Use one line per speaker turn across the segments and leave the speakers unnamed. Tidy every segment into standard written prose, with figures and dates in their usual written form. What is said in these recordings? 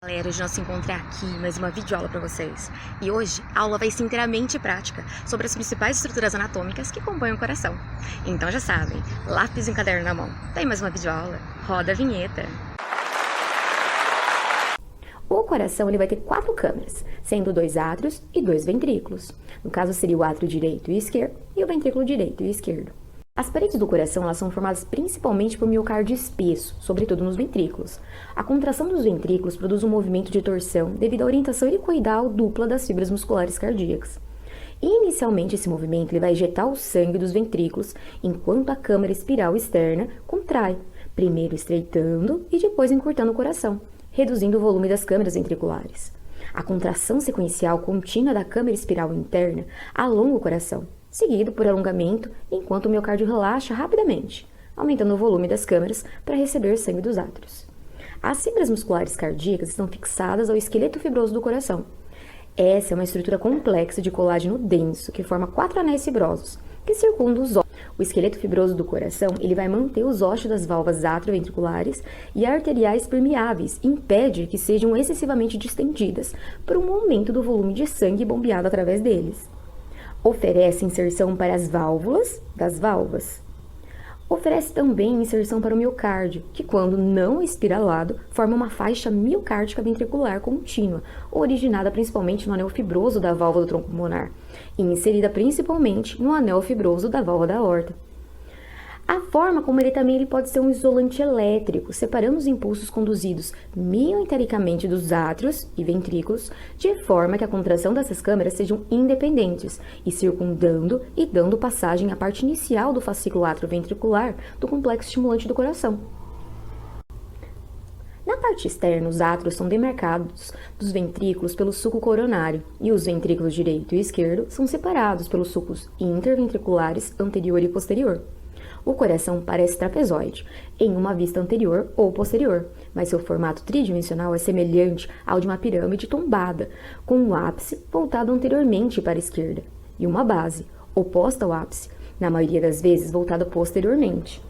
Galera, hoje nós se encontramos aqui mais uma videoaula para vocês. E hoje a aula vai ser inteiramente prática sobre as principais estruturas anatômicas que compõem o coração. Então já sabem, lápis e um caderno na mão. Tem mais uma videoaula? Roda a vinheta!
O coração ele vai ter 4 câmeras, sendo 2 átrios e 2 ventrículos. No caso seria o átrio direito e esquerdo e o ventrículo direito e esquerdo. As paredes do coração elas são formadas principalmente por miocárdio espesso, sobretudo nos ventrículos. A contração dos ventrículos produz um movimento de torção devido à orientação helicoidal dupla das fibras musculares cardíacas. Inicialmente, esse movimento ele vai ejetar o sangue dos ventrículos, enquanto a câmara espiral externa contrai, primeiro estreitando e depois encurtando o coração, reduzindo o volume das câmaras ventriculares. A contração sequencial contínua da câmara espiral interna alonga o coração, seguido por alongamento enquanto o miocárdio relaxa rapidamente, aumentando o volume das câmaras para receber sangue dos átrios. As fibras musculares cardíacas estão fixadas ao esqueleto fibroso do coração. Essa é uma estrutura complexa de colágeno denso que forma 4 anéis fibrosos que circundam os ossos. O esqueleto fibroso do coração ele vai manter os ossos das válvulas atrioventriculares e arteriais permeáveis e impede que sejam excessivamente distendidas por um aumento do volume de sangue bombeado através deles. Oferece inserção para as válvulas das válvulas. Oferece também inserção para o miocárdio, que quando não espiralado, forma uma faixa miocárdica ventricular contínua, originada principalmente no anel fibroso da válvula do tronco pulmonar e inserida principalmente no anel fibroso da válvula da aorta. A forma como ele pode ser um isolante elétrico, separando os impulsos conduzidos mioentericamente dos átrios e ventrículos, de forma que a contração dessas câmaras sejam independentes e circundando e dando passagem à parte inicial do fascículo atrioventricular do complexo estimulante do coração. Na parte externa, os átrios são demarcados dos ventrículos pelo sulco coronário e os ventrículos direito e esquerdo são separados pelos sulcos interventriculares anterior e posterior. O coração parece trapezoide, em uma vista anterior ou posterior, mas seu formato tridimensional é semelhante ao de uma pirâmide tombada, com um ápice voltado anteriormente para a esquerda e uma base, oposta ao ápice, na maioria das vezes voltada posteriormente.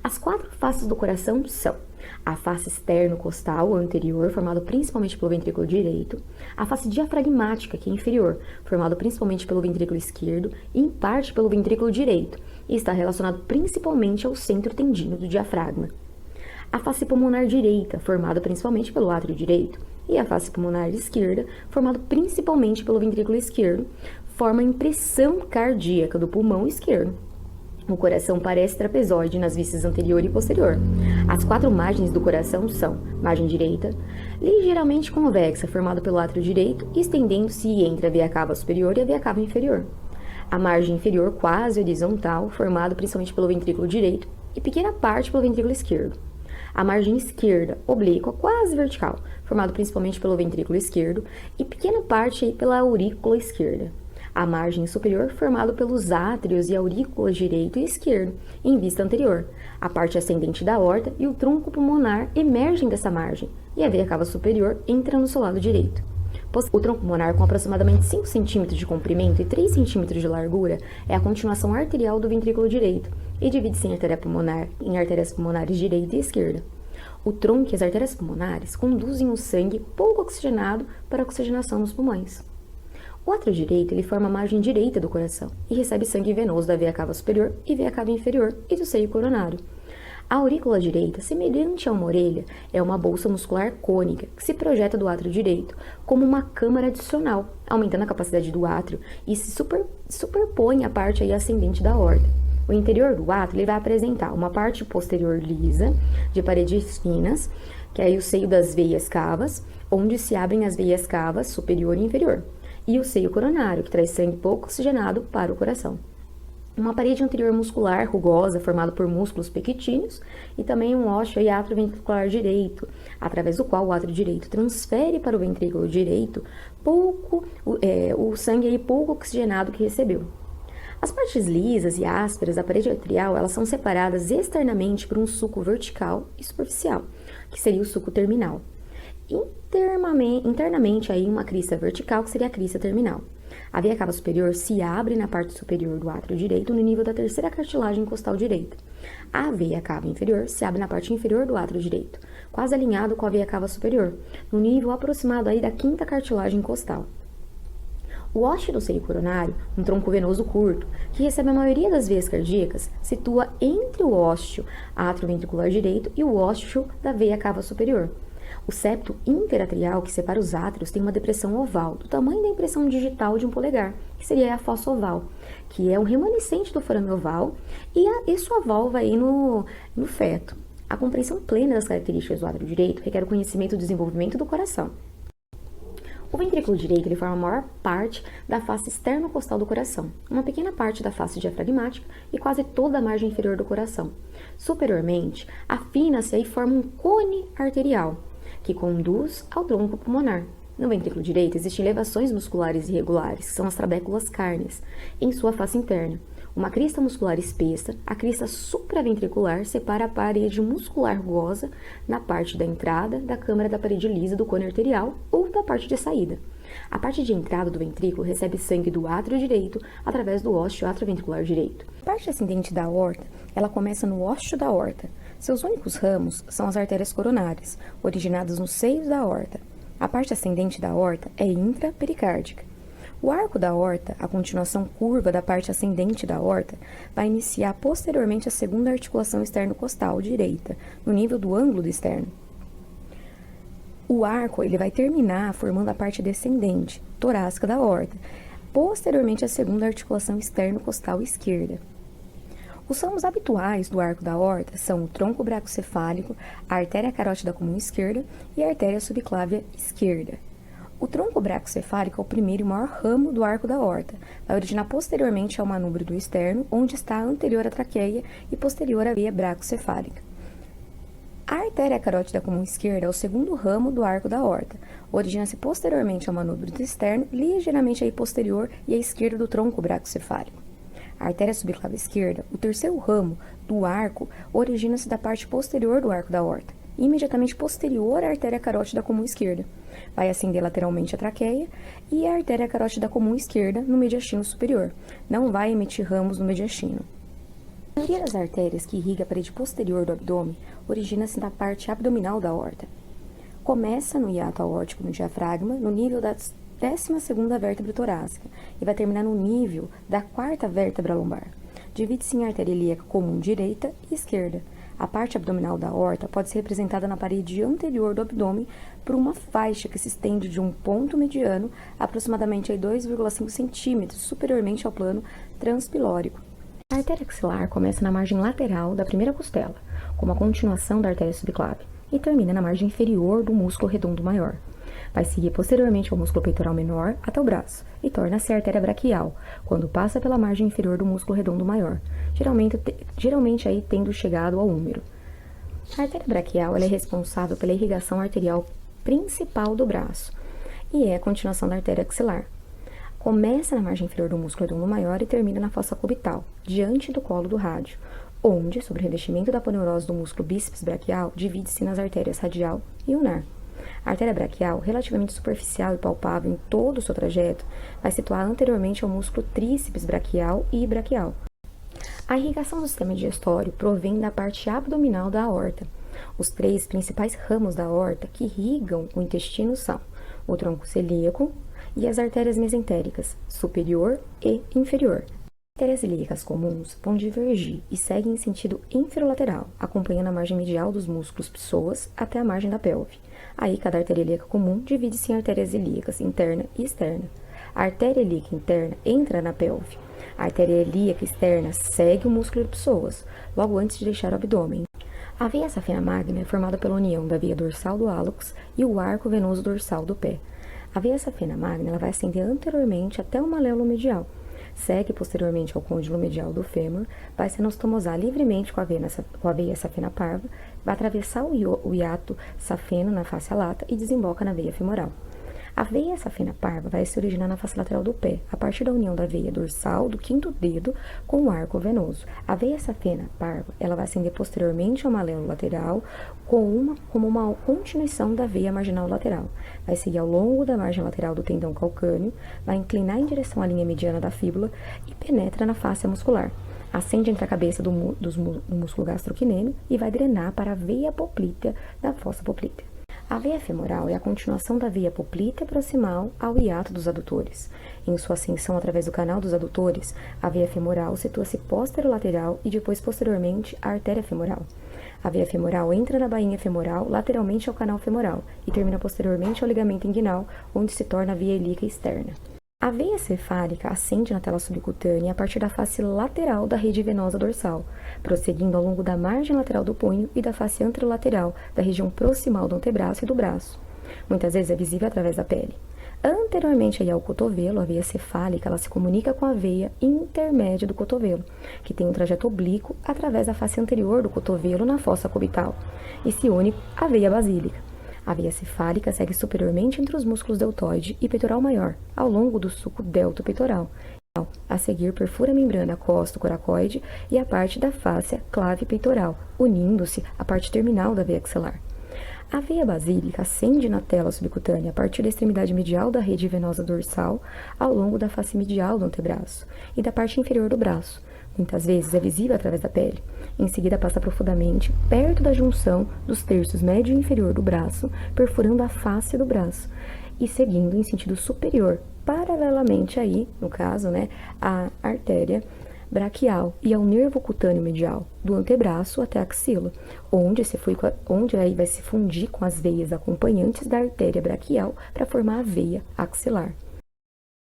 As 4 faces do coração são a face externo-costal anterior, formado principalmente pelo ventrículo direito, a face diafragmática, que é inferior, formado principalmente pelo ventrículo esquerdo e em parte pelo ventrículo direito, e está relacionado principalmente ao centro tendino do diafragma. A face pulmonar direita, formada principalmente pelo átrio direito, e a face pulmonar esquerda, formada principalmente pelo ventrículo esquerdo, forma a impressão cardíaca do pulmão esquerdo. O coração parece trapezoide nas vistas anterior e posterior. As 4 margens do coração são: margem direita, ligeiramente convexa, formada pelo átrio direito, estendendo-se entre a veia cava superior e a veia cava inferior. A margem inferior quase horizontal, formada principalmente pelo ventrículo direito e pequena parte pelo ventrículo esquerdo. A margem esquerda, oblíqua, quase vertical, formada principalmente pelo ventrículo esquerdo e pequena parte pela aurícula esquerda. A margem superior, formada pelos átrios e aurículas direito e esquerdo, em vista anterior. A parte ascendente da aorta e o tronco pulmonar emergem dessa margem, e a veia cava superior entra no seu lado direito. O tronco pulmonar, com aproximadamente 5 cm de comprimento e 3 cm de largura, é a continuação arterial do ventrículo direito e divide-se em artérias pulmonares direita e esquerda. O tronco e as artérias pulmonares conduzem o sangue pouco oxigenado para a oxigenação nos pulmões. O átrio direito ele forma a margem direita do coração e recebe sangue venoso da veia cava superior e veia cava inferior e do seio coronário. A aurícula direita, semelhante a uma orelha, é uma bolsa muscular cônica que se projeta do átrio direito como uma câmara adicional, aumentando a capacidade do átrio e se superpõe à parte ascendente da aorta. O interior do átrio ele vai apresentar uma parte posterior lisa, de paredes finas, que é o seio das veias cavas, onde se abrem as veias cavas superior e inferior, e o seio coronário, que traz sangue pouco oxigenado para o coração. Uma parede anterior muscular rugosa, formada por músculos pequitíneos, e também um ósseo atrioventricular direito, através do qual o átrio direito transfere para o ventrículo direito o sangue pouco oxigenado que recebeu. As partes lisas e ásperas da parede atrial, elas são separadas externamente por um sulco vertical e superficial, que seria o sulco terminal. internamente aí uma crista vertical, que seria a crista terminal. A veia cava superior se abre na parte superior do átrio direito, no nível da terceira cartilagem costal direita. A veia cava inferior se abre na parte inferior do átrio direito, quase alinhado com a veia cava superior, no nível aproximado aí da quinta cartilagem costal. O ósseo do seio coronário, um tronco venoso curto, que recebe a maioria das veias cardíacas, situa entre o ósseo atrioventricular direito e o ósseo da veia cava superior. O septo interatrial, que separa os átrios, tem uma depressão oval, do tamanho da impressão digital de um polegar, que seria a fossa oval, que é um remanescente do forame oval, e sua válvula aí no feto. A compreensão plena das características do átrio direito requer o conhecimento e o desenvolvimento do coração. O ventrículo direito ele forma a maior parte da face externo-costal do coração, uma pequena parte da face diafragmática e quase toda a margem inferior do coração. Superiormente, afina-se e forma um cone arterial, que conduz ao tronco pulmonar. No ventrículo direito existem elevações musculares irregulares, que são as trabéculas cárneas, em sua face interna. Uma crista muscular espessa, a crista supraventricular, separa a parede muscular rugosa na parte da entrada da câmara da parede lisa do cone arterial ou da parte de saída. A parte de entrada do ventrículo recebe sangue do átrio direito através do ósseo atrioventricular direito. A parte ascendente da aorta, ela começa no ósseo da aorta. Seus únicos ramos são as artérias coronárias, originadas nos seios da aorta. A parte ascendente da aorta é intrapericárdica. O arco da aorta, a continuação curva da parte ascendente da aorta, vai iniciar posteriormente a segunda articulação externo-costal direita, no nível do ângulo do externo. O arco ele vai terminar formando a parte descendente, torácica da aorta, posteriormente a segunda articulação externo-costal esquerda. Os ramos habituais do arco da aorta são o tronco bracocefálico, a artéria carótida comum esquerda e a artéria subclávia esquerda. O tronco bracocefálico é o primeiro e maior ramo do arco da aorta. Vai originar posteriormente ao manúbrio do externo, onde está anterior à traqueia e posterior à veia bracocefálica. A artéria carótida comum esquerda é o segundo ramo do arco da aorta. Origina-se posteriormente ao manúbrio do externo, ligeiramente aí posterior e à esquerda do tronco bracocefálico. A artéria subclávia esquerda, o terceiro ramo do arco, origina-se da parte posterior do arco da aorta, imediatamente posterior à artéria carótida comum esquerda. Vai ascender lateralmente a traqueia e a artéria carótida comum esquerda no mediastino superior. Não vai emitir ramos no mediastino. A maioria das artérias que irriga a parede posterior do abdômen origina-se da parte abdominal da aorta. Começa no hiato aórtico no diafragma, no nível da 12ª vértebra torácica, e vai terminar no nível da 4ª vértebra lombar. Divide-se em artéria ilíaca comum direita e esquerda. A parte abdominal da aorta pode ser representada na parede anterior do abdômen por uma faixa que se estende de um ponto mediano aproximadamente a 2,5 centímetros superiormente ao plano transpilórico. A artéria axilar começa na margem lateral da primeira costela, como a continuação da artéria subclave, e termina na margem inferior do músculo redondo maior. Vai seguir posteriormente ao músculo peitoral menor até o braço e torna-se a artéria braquial, quando passa pela margem inferior do músculo redondo maior, geralmente aí tendo chegado ao úmero. A artéria braquial ela é responsável pela irrigação arterial principal do braço e é a continuação da artéria axilar. Começa na margem inferior do músculo redondo maior e termina na fossa cubital, diante do colo do rádio, onde, sobre o revestimento da aponeurose do músculo bíceps braquial, divide-se nas artérias radial e ulnar. A artéria braquial, relativamente superficial e palpável em todo o seu trajeto, vai situar anteriormente ao músculo tríceps braquial e braquial. A irrigação do sistema digestório provém da parte abdominal da aorta. Os três principais ramos da aorta que irrigam o intestino são o tronco celíaco e as artérias mesentéricas, superior e inferior. As artérias ilíacas comuns vão divergir e seguem em sentido inferolateral, acompanhando a margem medial dos músculos psoas até a margem da pelve. Aí, cada artéria ilíaca comum divide-se em artérias ilíacas interna e externa. A artéria ilíaca interna entra na pelve. A artéria ilíaca externa segue o músculo de psoas, logo antes de deixar o abdômen. A veia safena magna é formada pela união da veia dorsal do hálux e o arco venoso dorsal do pé. A veia safena magna ela vai ascender anteriormente até o maléolo medial, segue posteriormente ao côndilo medial do fêmur, vai se anastomosar livremente com a veia safena parva, vai atravessar o hiato safeno na face lata e desemboca na veia femoral. A veia safena parva vai se originar na face lateral do pé, a partir da união da veia dorsal do quinto dedo com o arco venoso. A veia safena parva, ela vai ascender posteriormente ao maléolo lateral como uma continuação da veia marginal lateral. Vai seguir ao longo da margem lateral do tendão calcâneo, vai inclinar em direção à linha mediana da fíbula e penetra na face muscular. Ascende entre a cabeça do músculo gastrocnêmio e vai drenar para a veia poplítea da fossa poplítea. A veia femoral é a continuação da veia poplítea proximal ao hiato dos adutores. Em sua ascensão através do canal dos adutores, a veia femoral situa-se posterolateral e depois posteriormente à artéria femoral. A veia femoral entra na bainha femoral lateralmente ao canal femoral e termina posteriormente ao ligamento inguinal, onde se torna a veia ilíaca externa. A veia cefálica ascende na tela subcutânea a partir da face lateral da rede venosa dorsal, prosseguindo ao longo da margem lateral do punho e da face anterolateral da região proximal do antebraço e do braço. Muitas vezes é visível através da pele. Anteriormente ao cotovelo, a veia cefálica ela se comunica com a veia intermédia do cotovelo, que tem um trajeto oblíquo através da face anterior do cotovelo na fossa cubital, e se une à veia basílica. A veia cefálica segue superiormente entre os músculos deltoide e peitoral maior, ao longo do sulco deltopeitoral. A seguir, perfura a membrana costo-coracoide e a parte da fáscia clave peitoral, unindo-se à parte terminal da veia axilar. A veia basílica ascende na tela subcutânea a partir da extremidade medial da rede venosa dorsal, ao longo da face medial do antebraço e da parte inferior do braço. Muitas vezes é visível através da pele. Em seguida, passa profundamente perto da junção dos terços médio e inferior do braço, perfurando a face do braço e seguindo em sentido superior, paralelamente aí, no caso, a artéria braquial e ao nervo cutâneo medial, do antebraço até a axila, onde aí vai se fundir com as veias acompanhantes da artéria braquial para formar a veia axilar.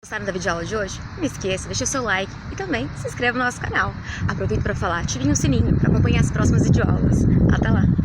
Gostaram da videoaula de hoje? Não esqueça, deixe o seu like e também se inscreva no nosso canal. Aproveito para falar, ativem o sininho para acompanhar as próximas videoaulas. Até lá!